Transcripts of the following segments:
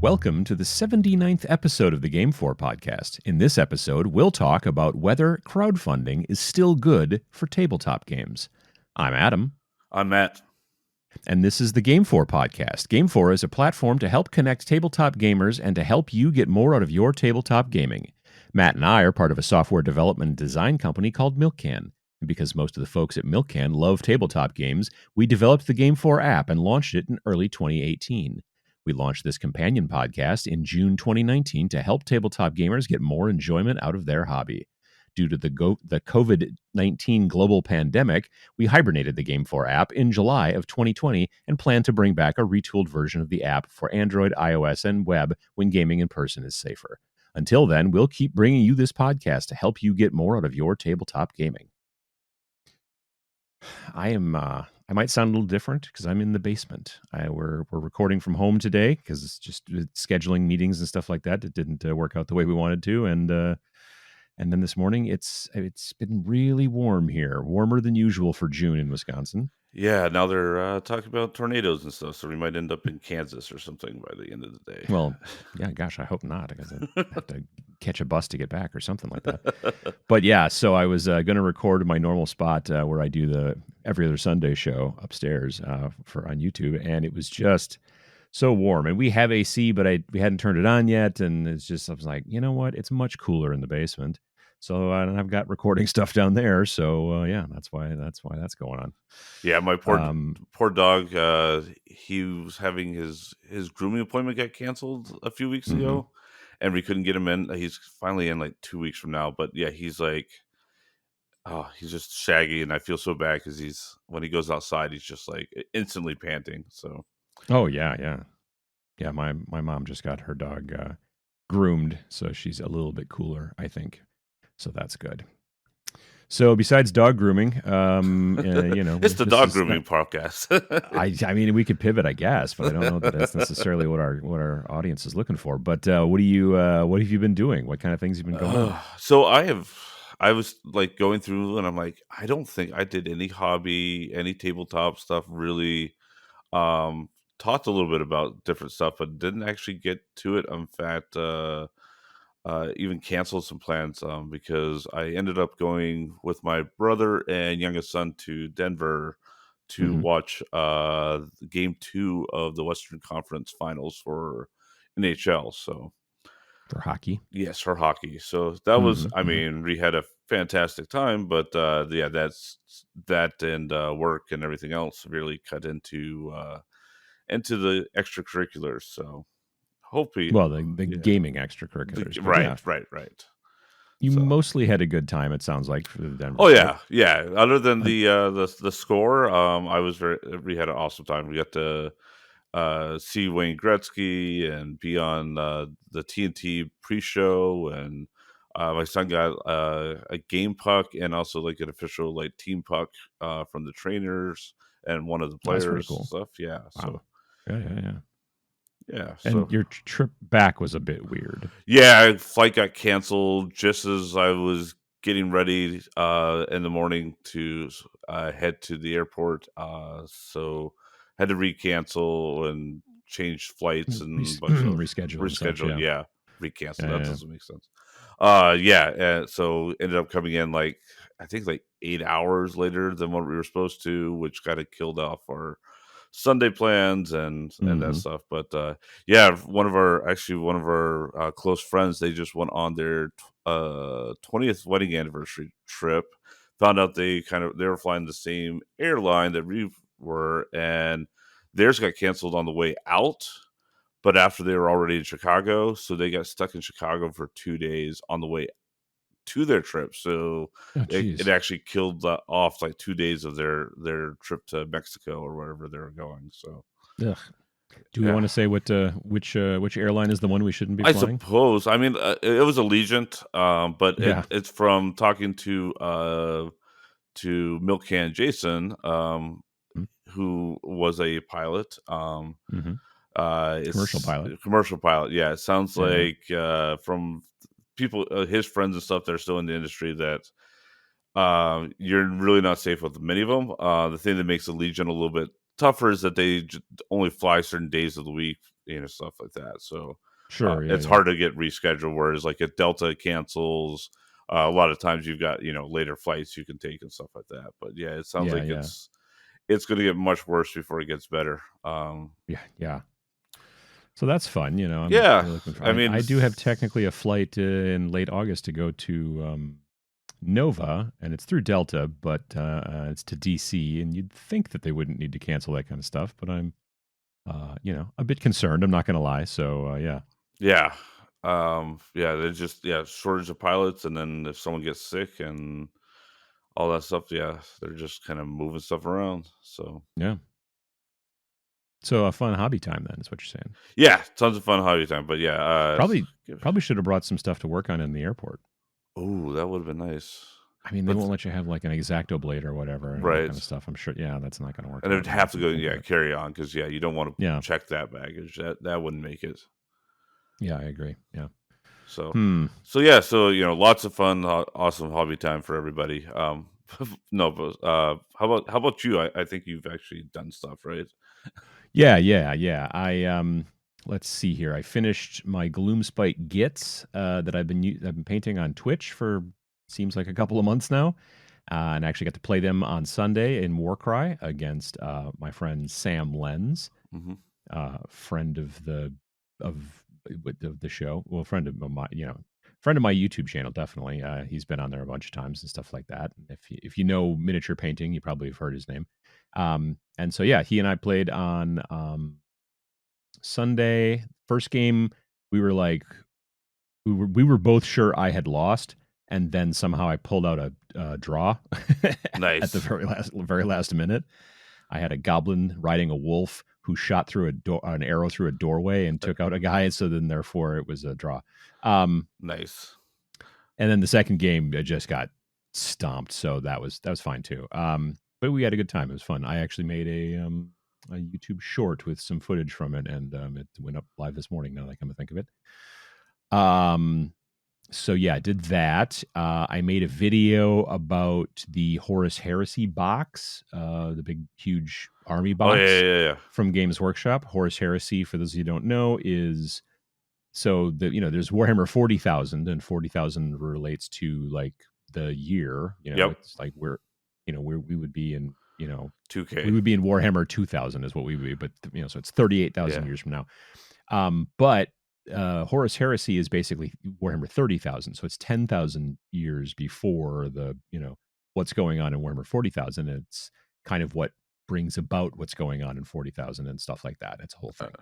Welcome to the 79th episode of the GameFor Podcast. In this episode, we'll talk about whether crowdfunding is still good for tabletop games. I'm Adam. I'm Matt. And this is the GameFor Podcast. GameFor is a platform to help connect tabletop gamers and to help you get more out of your tabletop gaming. Matt and I are part of a software development and design company called MilkCan. And because most of the folks at MilkCan love tabletop games, we developed the GameFor app and launched it in early 2018. We launched this companion podcast in June 2019 to help tabletop gamers get more enjoyment out of their hobby. Due to the COVID-19 global pandemic, we hibernated the GameFor app in July of 2020 and plan to bring back a retooled version of the app for Android, iOS, and web when gaming in person is safer. Until then, we'll keep bringing you this podcast to help you get more out of your tabletop gaming. I might sound a little different because I'm in the basement. We're recording from home today because it's just scheduling meetings and stuff like that. It didn't work out the way we wanted to, and then this morning it's been really warm here, warmer than usual for June in Wisconsin. Yeah, now they're talking about tornadoes and stuff, so we might end up in Kansas or something by the end of the day. Well, yeah, gosh, I hope not, because I have to catch a bus to get back or something like that. But yeah, so I was going to record my normal spot where I do the every other Sunday show upstairs on YouTube, and it was just so warm. And we have AC, but we hadn't turned it on yet, and I was like, you know what? It's much cooler in the basement. So I've got recording stuff down there. So yeah, that's why that's going on. Yeah, my poor dog. He was having his grooming appointment get canceled a few weeks ago, and we couldn't get him in. He's finally in like 2 weeks from now. But yeah, he's like, he's just shaggy, and I feel so bad because when he goes outside, he's just like instantly panting. So. Oh yeah. My mom just got her dog groomed, so she's a little bit cooler, I think. So that's good. So besides dog grooming, it's the dog grooming podcast. I mean, we could pivot, I guess, but I don't know that that's necessarily what our audience is looking for. But what have you been doing? What kind of things have you been going on? So I was like going through, and I'm like, I don't think I did any hobby, any tabletop stuff really. Talked a little bit about different stuff, but didn't actually get to it. In fact, even canceled some plans because I ended up going with my brother and youngest son to Denver to watch Game 2 of the Western Conference Finals for NHL. So for hockey, yes, for hockey. So that was, I mean, we had a fantastic time, but yeah, that and work and everything else really cut into the extracurriculars. So. The gaming extracurriculars. Right. You mostly had a good time, it sounds like, for the Denver. Oh yeah. Other than the score, we had an awesome time. We got to see Wayne Gretzky and be on the TNT pre-show, and my son got a game puck and also like an official like team puck from the trainers and one of the players. That's pretty cool. Stuff. Yeah. Wow. So yeah. Yeah, and your trip back was a bit weird. Yeah, flight got canceled just as I was getting ready in the morning to head to the airport. So had to recancel and change flights and reschedule. Such, yeah, recancel. That doesn't make sense. So ended up coming in like I think like 8 hours later than what we were supposed to, which kind of killed off our Sunday plans and that stuff. But yeah, one of our close friends, they just went on their 20th wedding anniversary trip. Found out they were flying the same airline that we were, and theirs got canceled on the way out. But after they were already in Chicago, so they got stuck in Chicago for 2 days on the way to their trip. So it actually killed off like 2 days of their trip to Mexico or wherever they were going. So do we want to say which airline is the one we shouldn't be flying? I suppose. I mean, it was Allegiant, but it's from talking to Milkcan Jason, who was a pilot. Commercial pilot. Yeah, it sounds like from people, his friends and stuff that are still in the industry, that you're really not safe with many of them. The thing that makes Allegiant a little bit tougher is that they only fly certain days of the week, stuff like that. So Sure, yeah, it's yeah. hard to get rescheduled. Whereas like if Delta cancels, a lot of times you've got later flights you can take and stuff like that. But yeah, it sounds Yeah, like yeah. it's going to get much worse before it gets better. Yeah, yeah. So that's fun, I'm Yeah, really looking for I mean, I do have technically a flight in late August to go to Nova, and it's through Delta, but it's to DC, and you'd think that they wouldn't need to cancel that kind of stuff, but I'm a bit concerned, I'm not going to lie. So, yeah. yeah, yeah, there's just shortage of pilots, and then if someone gets sick and all that stuff, yeah, they're just kind of moving stuff around. So Yeah. So a fun hobby time then is what you're saying. yeah, tons of fun hobby time. But yeah, Probably probably should have brought some stuff to work on in the airport. oh, that would have been nice. I mean, they But won't let you have like an X-Acto blade or whatever and all that kind right, of stuff. I'm sure. Yeah, that's not going to work and out it'd now have that to you go, think of it. carry on because you don't want to Yeah. check that baggage. That wouldn't make it. Yeah, I agree. Yeah. So, Hmm. yeah, so lots of fun, awesome hobby time for everybody. No, but how about you? I think you've actually done stuff, right? Yeah, yeah, yeah. Let's see here. I finished my Gloomspite Gits that I've been painting on Twitch for seems like a couple of months now. And I actually got to play them on Sunday in Warcry against my friend Sam Lenz, Hmm. friend of the show. Well, friend of my YouTube channel, definitely. He's been on there a bunch of times and stuff like that. And if you know miniature painting, you probably have heard his name. And so yeah, he and I played on Sunday. First game, we were like we were both sure I had lost, and then somehow I pulled out a draw at the Nice. very last minute. I had a goblin riding a wolf who shot through an arrow through a doorway and took out a guy. So then, therefore, it was a draw. Nice. And then the second game, I just got stomped. So that was fine too. But we had a good time. It was fun. I actually made a YouTube short with some footage from it, and it went up live this morning. Now that I come to think of it. So yeah, I did that. I made a video about the Horus Heresy box, the big, huge army Oh box yeah. from Games Workshop. Horus Heresy, for those of you who don't know, is so there's Warhammer 40,000, and 40,000 relates to like the year. Yep. It's like we would be in we 2K. would be in Warhammer 2000 is what we would be, but so it's 38,000 Yeah. years from now. But Horus Heresy is basically Warhammer 30,000, so it's 10,000 years before the what's going on in Warhammer 40,000. It's kind of what brings about what's going on in 40,000 and stuff like that. It's a whole Uh, thing.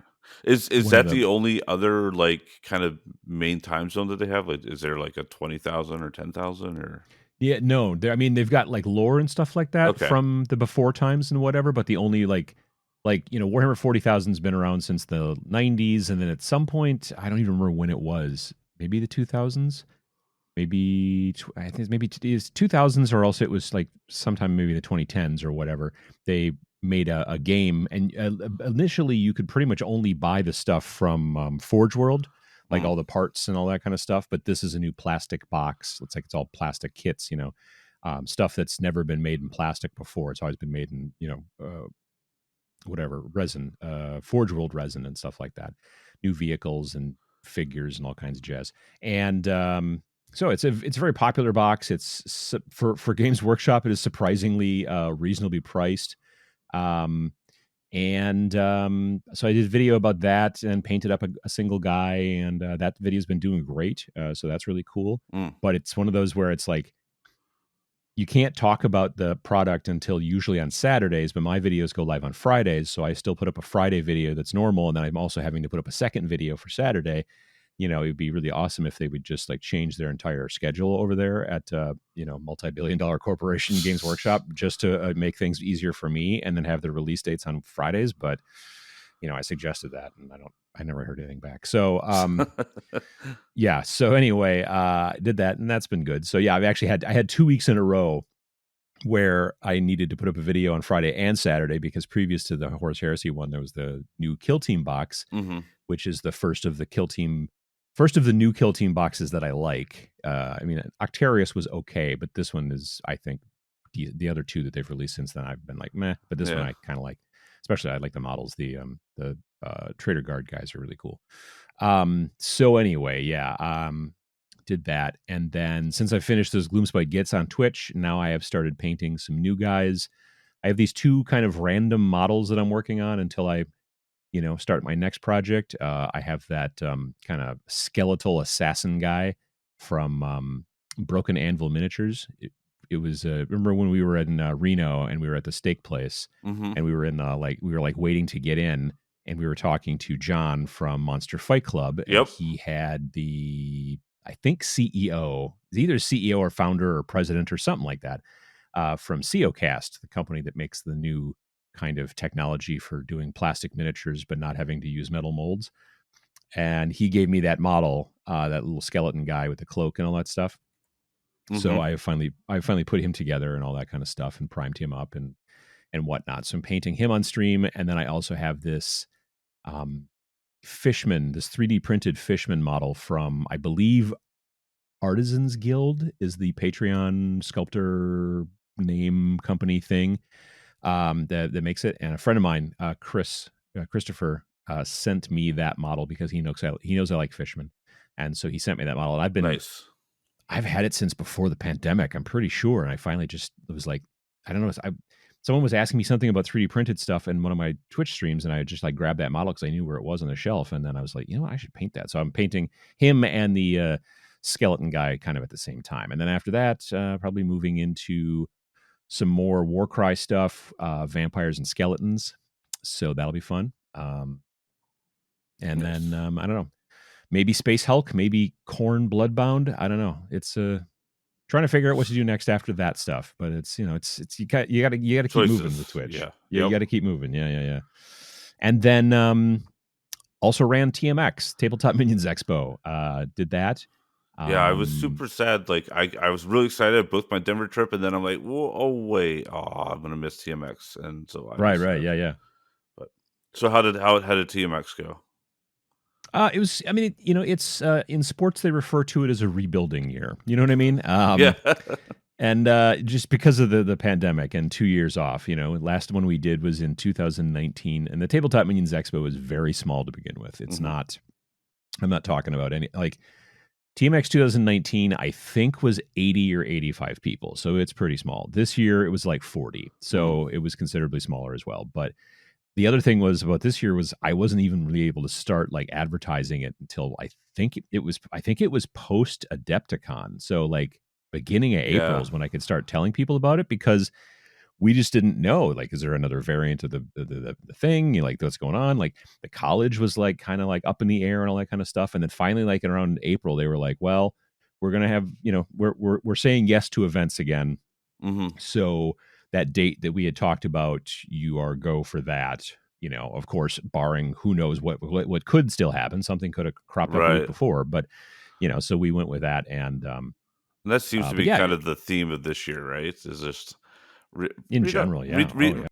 is One of that the the only other like kind of main time zone that they have? Like, is there like a 20,000 or 10,000 or? Yeah, no, I mean they've got like lore and stuff like that Okay. from the before times and whatever, but the only Warhammer 40,000's been around since the 90s, and then at some point I don't even remember when it was, maybe the 2000s, maybe I think maybe it's 2000s, or else it was like sometime maybe the 2010s or whatever. They made a game, and initially you could pretty much only buy the stuff from Forge World, like Mm. all the parts and all that kind of stuff. But this is a new plastic box. Looks like it's all plastic kits, stuff that's never been made in plastic before. It's always been made in whatever resin, Forge World resin and stuff like that. New vehicles and figures and all kinds of jazz. And so it's a very popular box. It's for Games Workshop. It is surprisingly reasonably priced. So I did a video about that and painted up a single guy, and that video's been doing great. So that's really cool. Mm. But it's one of those where it's like you can't talk about the product until usually on Saturdays, but my videos go live on Fridays. So I still put up a Friday video that's normal. And then I'm also having to put up a second video for Saturday. It'd be really awesome if they would just like change their entire schedule over there at, multi-billion-dollar corporation Games Workshop, just to make things easier for me, and then have the release dates on Fridays. But, I suggested that, and I never heard anything back. So, yeah. So anyway, I did that, and that's been good. So yeah, I had 2 weeks in a row where I needed to put up a video on Friday and Saturday, because previous to the Horus Heresy one, there was the new Kill Team box, Hmm. which is the first of the new Kill Team boxes that I like. I mean, Octarius was okay, but this one is, I think, the other two that they've released since then, I've been like, meh, but this one Yeah. I kind of like. especially I like the models. The Trader Guard guys are really cool. So anyway, yeah, did that. And then since I finished those Gloomspite Gets on Twitch, now I have started painting some new guys. I have these two kind of random models that I'm working on until I, start my next project. I have that kind of skeletal assassin guy from Broken Anvil Miniatures. It was remember when we were in Reno and we were at the steak place Mm-hmm. and we were in we were like waiting to get in and we were talking to John from Monster Fight Club and Yep. he had the I think CEO, either CEO or founder or president or something like that from CeoCast, the company that makes the new kind of technology for doing plastic miniatures but not having to use metal molds. And he gave me that model, that little skeleton guy with the cloak and all that stuff. So Mm-hmm. I finally put him together and all that kind of stuff and primed him up and whatnot. So I'm painting him on stream, and then I also have this Fishman, this 3D printed Fishman model from I believe Artisans Guild is the Patreon sculptor name company thing that makes it. And a friend of mine, Christopher, sent me that model because he knows I like Fishman, and so he sent me that model. And Nice. I've had it since before the pandemic, I'm pretty sure. And I finally just was like, I don't know. Someone was asking me something about 3D printed stuff in one of my Twitch streams, and I just like grabbed that model because I knew where it was on the shelf. And then I was like, what, I should paint that. So I'm painting him and the skeleton guy kind of at the same time. And then after that, probably moving into some more Warcry stuff, vampires and skeletons. So that'll be fun. And Nice. then I don't know, maybe Space Hulk, maybe Corn Bloodbound. I don't know. It's trying to figure out what to do next after that stuff. But it's it's you got to keep Choices. moving with Twitch. Yeah. Yeah, you Yep. got to keep moving. Yeah. And then also ran TMX Tabletop Minions Expo. Did that. Yeah, I was super sad. Like I was really excited at both my Denver trip, and then I'm like, whoa, oh wait, I'm gonna miss TMX, and so I was Right. sad. Yeah. But so how did TMX go? It was. I mean, it's in sports they refer to it as a rebuilding year. You know what I mean? Yeah. And just because of the pandemic and 2 years off, last one we did was in 2019, and the Tabletop Minions Expo was very small to begin with. It's Mhm. not. I'm not talking about any like TMX 2019. I think was 80 or 85 people, so it's pretty small. This year it was like 40, so it was considerably smaller as well. But the other thing was about this year was I wasn't even really able to start like advertising it until I think it was post Adepticon. So like beginning of April Yeah. is when I could start telling people about it because we just didn't know like is there another variant of the thing, like what's going on. Like the college was like kind of like up in the air and all that kind of stuff. And then finally like around April they were like, well, we're going to have, we're saying yes to events again, Mhm. so that date that we had talked about, you are go for that. Of course, barring who knows what could still happen. Something could have cropped up a week Right. before, but so we went with that. And And that seems to but be yeah, kind of the theme of this year, right? Is just in general, yeah. Oh yeah.